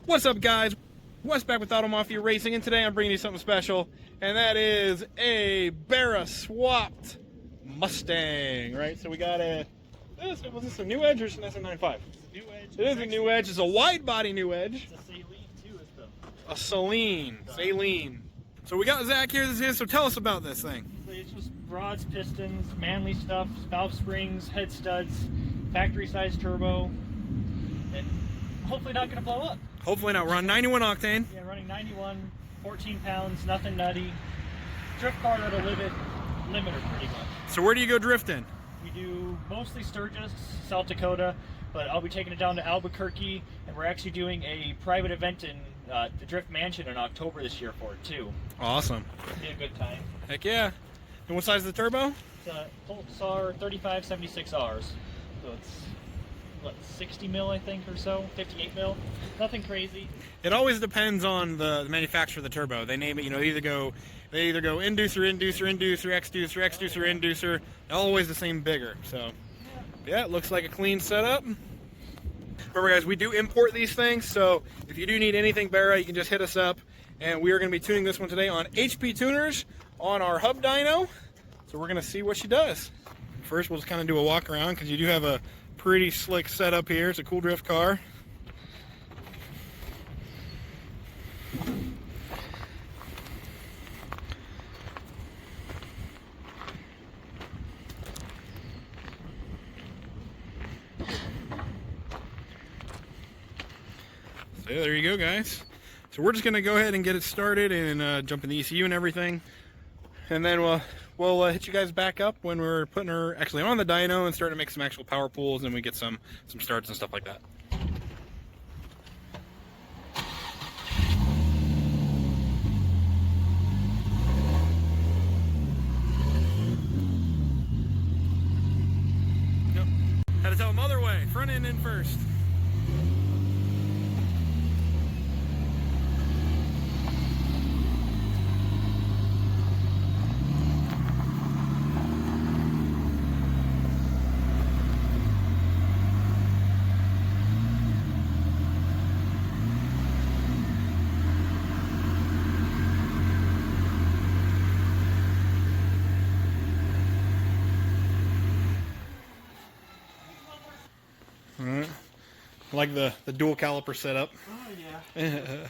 What's up, guys? Wes back with Auto Mafia Racing, and today I'm bringing you something special, and that is a Barra swapped Mustang, right? So we got was this a new edge or is this a 9.5? New edge. It is a new edge. It's a wide body new edge. It's a Saleen too. A Saleen. So we got Zach here. So tell us about this thing. It's just rods, pistons, manly stuff, valve springs, head studs, factory size turbo, and hopefully not going to blow up. Hopefully not. We're on 91 octane. Yeah, running 91, 14 pounds, nothing nutty. Drift car at a limiter pretty much. So where do you go drifting? We do mostly Sturgis, South Dakota, but I'll be taking it down to Albuquerque, and we're actually doing a private event in the Drift Mansion in October this year for it too. Awesome. It'll be a good time. Heck yeah. And what size is the turbo? It's a Pulsar 3576Rs, so it's what, 60 mil I think or so, 58 mil, nothing crazy. It always depends on the manufacturer of the turbo. They name it, you know, they either go inducer, X-deucer, inducer. Always the same bigger. So yeah, it looks like a clean setup. Remember, guys, we do import these things, so if you do need anything Barra, you can just hit us up. And we are going to be tuning this one today on HP Tuners on our hub dyno. So we're going to see what she does. First, we'll just kind of do a walk around because you do have a pretty slick setup here. It's a cool drift car. So there you go, guys. So we're just going to go ahead and get it started and jump in the ECU and everything. And then we'll hit you guys back up when we're putting her actually on the dyno and starting to make some actual power pulls, and we get some starts and stuff like that. Yep. Had to tell them other way, front end in first. Alright, I like the dual caliper setup. Oh yeah.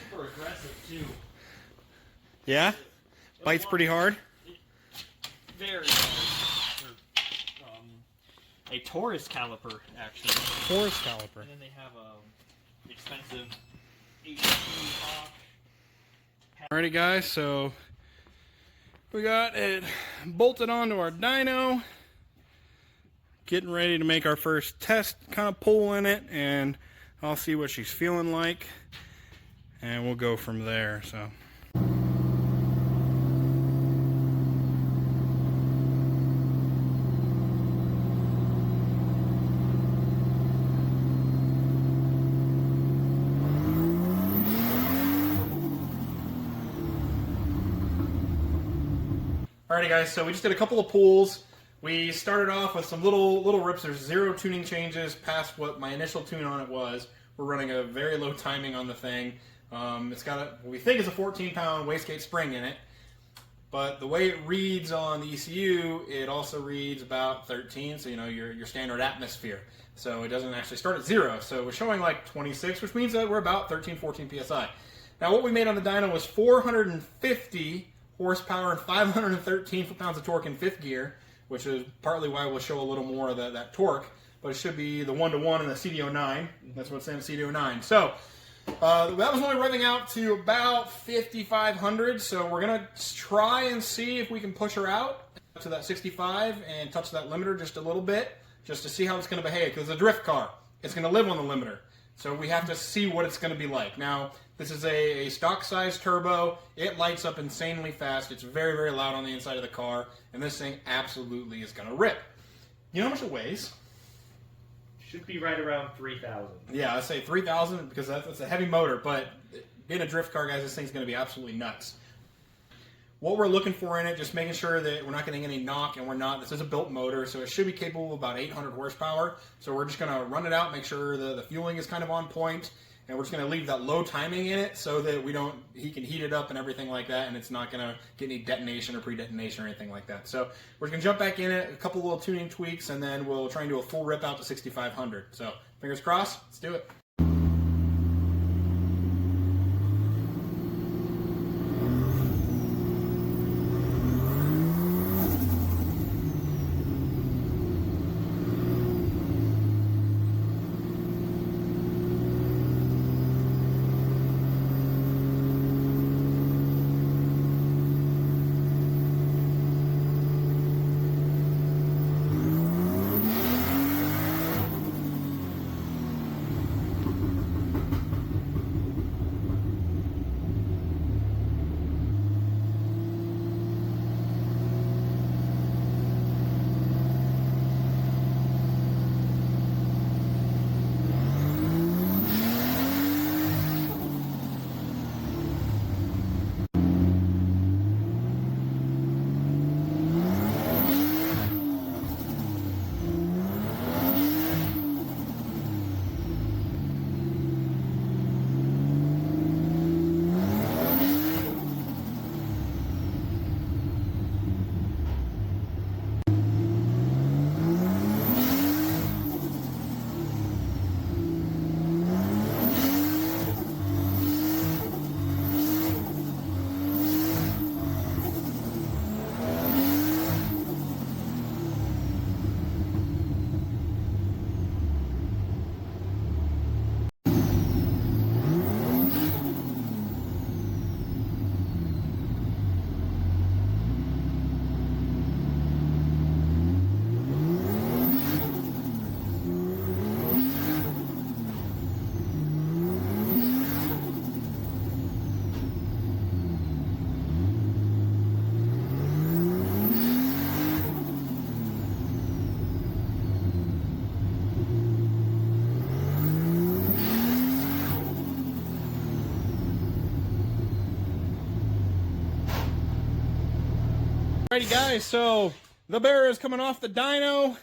Super aggressive too. Yeah? Bites pretty hard? Very hard. A Taurus caliper, actually. Taurus caliper. And then they have a expensive HP Hawk. Alrighty, guys, so we got it bolted onto our dyno. Getting ready to make our first test kind of pull in it, and I'll see what she's feeling like, and we'll go from there. So alrighty, guys, so we just did a couple of pulls. We started off with some little rips. There's 0 tuning changes past what my initial tune on it was. We're running a very low timing on the thing. It's got what we think is a 14-pound wastegate spring in it, but the way it reads on the ECU, it also reads about 13. So you know your standard atmosphere. So it doesn't actually start at 0. So we're showing like 26, which means that we're about 13, 14 psi. Now what we made on the dyno was 450 horsepower and 513 foot-pounds of torque in 5th gear, which is partly why we'll show a little more of that torque, but it should be the 1-to-1 in the CD09. That's what's in the CD09. So that was only revving out to about 5,500, so we're going to try and see if we can push her out to that 65 and touch that limiter just a little bit, just to see how it's going to behave, because it's a drift car. It's going to live on the limiter. So we have to see what it's going to be like. Now, this is a stock size turbo. It lights up insanely fast. It's very, very loud on the inside of the car. And this thing absolutely is going to rip. You know how much it weighs? Should be right around 3,000. Yeah, I say 3,000 because that's a heavy motor. But being a drift car, guys, this thing's going to be absolutely nuts. What we're looking for in it, just making sure that we're not getting any knock, and we're not. This is a built motor, so it should be capable of about 800 horsepower. So we're just going to run it out, make sure the fueling is kind of on point, and we're just going to leave that low timing in it so that he can heat it up and everything like that, and it's not going to get any detonation or pre-detonation or anything like that. So we're going to jump back in it, a couple little tuning tweaks, and then we'll try and do a full rip out to 6,500. So fingers crossed, let's do it. Alrighty guys, so the Barra is coming off the dyno.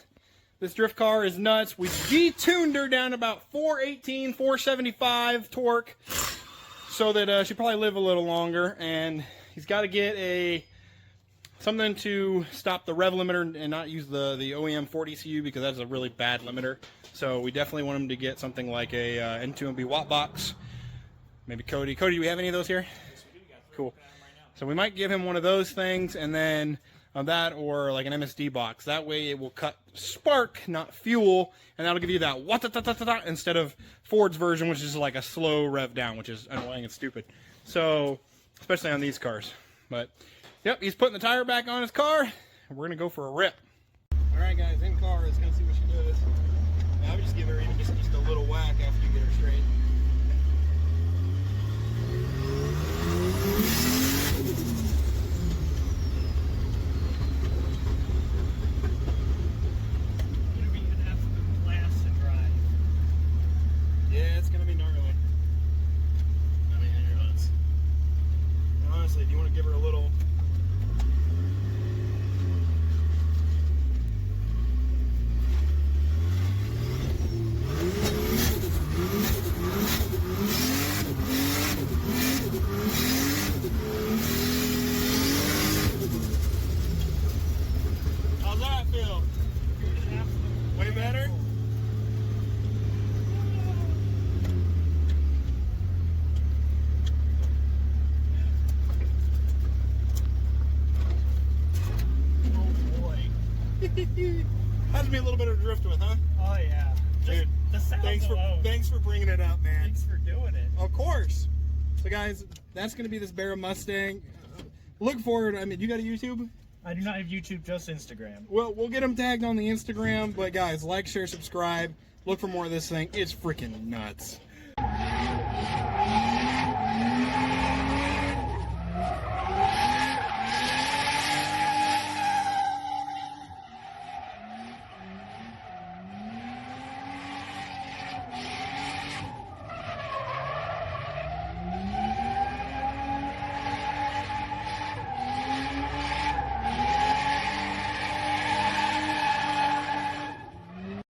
This drift car is nuts. We detuned her down to about 418, 475 torque so that she'll probably live a little longer. And he's got to get something to stop the rev limiter and not use the OEM 40 CU because that's a really bad limiter. So we definitely want him to get something like a N2MB watt box. Maybe Cody. Cody, do we have any of those here? Yes, we do. We got 3 Cool. right now. So we might give him one of those things, and then that or like an MSD box. That way it will cut spark, not fuel, and that'll give you that what instead of Ford's version, which is like a slow rev down, which is annoying and stupid. So, especially on these cars. But, yep, he's putting the tire back on his car, and we're going to go for a rip. All right, guys, in car, let's go see what she does. I would just give her even just a little whack after you get her straight. Yeah, it's gonna be gnarly. I mean, you're nuts. And honestly, do you want to give her a little? How's that feel? Way better? Has me a little bit of drift with, huh? Oh yeah, dude. The sounds Thanks for bringing it up, man. Thanks for doing it. Of course. So guys, that's gonna be this Barra Mustang. Look forward. I mean, you got a YouTube? I do not have YouTube, just Instagram. Well, we'll get them tagged on the Instagram. But guys, like, share, subscribe. Look for more of this thing. It's freaking nuts.